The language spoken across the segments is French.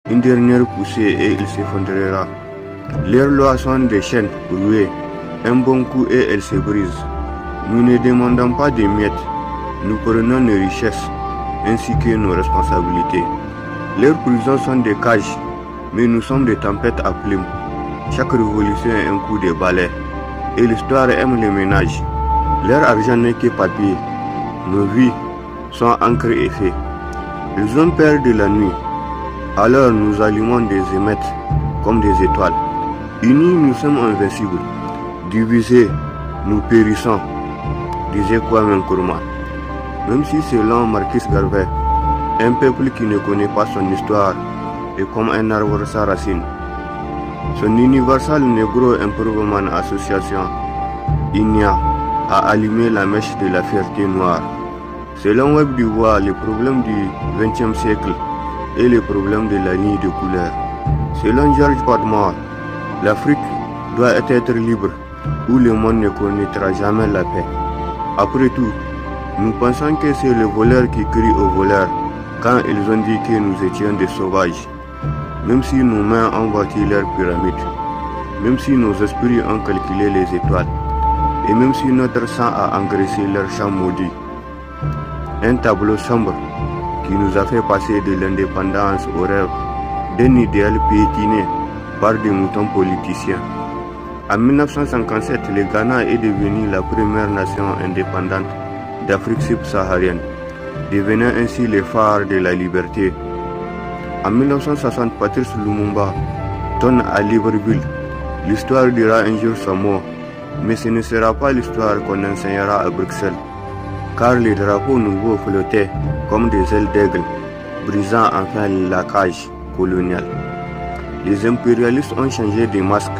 une dernière poussée et il s'effondrera. Leurs lois sont des chaînes rouées, un bon coup et elles se brisent. Nous ne demandons pas des miettes, nous prenons nos richesses ainsi que nos responsabilités. Leurs prisons sont des cages, mais nous sommes des tempêtes à plumes. Chaque révolution est un coup de balai, et l'histoire aime les ménages. Leur argent n'est que papier, nos vies sont encre et feu. Ils ont peur de la nuit, alors nous allumons des émettes comme des étoiles. Unis, nous sommes invincibles. Divisés, nous périssons, disait Kwame Nkrumah. Même si selon Marcus Garvey, un peuple qui ne connaît pas son histoire est comme un arbre sans racines. Son Universal Negro Improvement Association, INIA, a allumé la mèche de la fierté noire. Selon Web Dubois, les problèmes du XXe siècle et les problèmes de la nuit de couleur. Selon George Padmore, l'Afrique doit être libre ou le monde ne connaîtra jamais la paix. Après tout, nous pensons que c'est les voleurs qui crient aux voleurs quand ils ont dit que nous étions des sauvages. Même si nos mains ont bâti leur pyramide, même si nos esprits ont calculé les étoiles, et même si notre sang a engraissé leur champ maudit. Un tableau sombre qui nous a fait passer de l'indépendance au rêve d'un idéal piétiné par des moutons politiciens. En 1957, le Ghana est devenu la première nation indépendante d'Afrique subsaharienne, devenant ainsi le phare de la liberté. En 1960, Patrice Lumumba tourne à Libreville. L'histoire dira un jour son mot, mais ce ne sera pas l'histoire qu'on enseignera à Bruxelles, car les drapeaux nouveaux flottaient comme des ailes d'aigle, brisant enfin la cage coloniale. Les impérialistes ont changé de masque,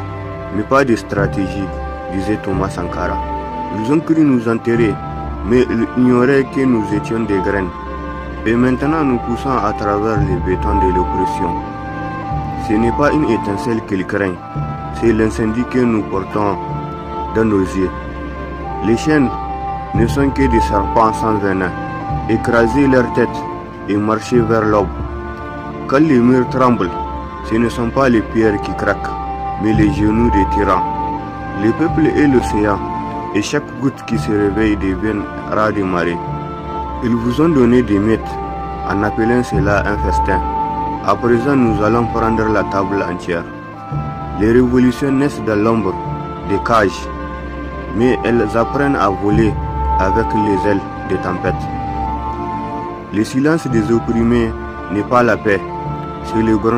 mais pas de stratégie, disait Thomas Sankara. Ils ont cru nous enterrer, mais ils ignoraient que nous étions des graines. Et maintenant nous poussons à travers les bétons de l'oppression. Ce n'est pas une étincelle qu'ils craignent, c'est l'incendie que nous portons dans nos yeux. Les chaînes ne sont que des serpents sans venin. Écraser leur tête et marcher vers l'aube. Quand les murs tremblent, ce ne sont pas les pierres qui craquent, mais les genoux des tyrans. Le peuple est l'océan, et chaque goutte qui se réveille devient raz de marée. Ils vous ont donné des miettes, en appelant cela un festin. À présent, nous allons prendre la table entière. Les révolutions naissent dans l'ombre des cages, mais elles apprennent à voler avec les ailes des tempêtes. Le silence des opprimés n'est pas la paix, c'est le grand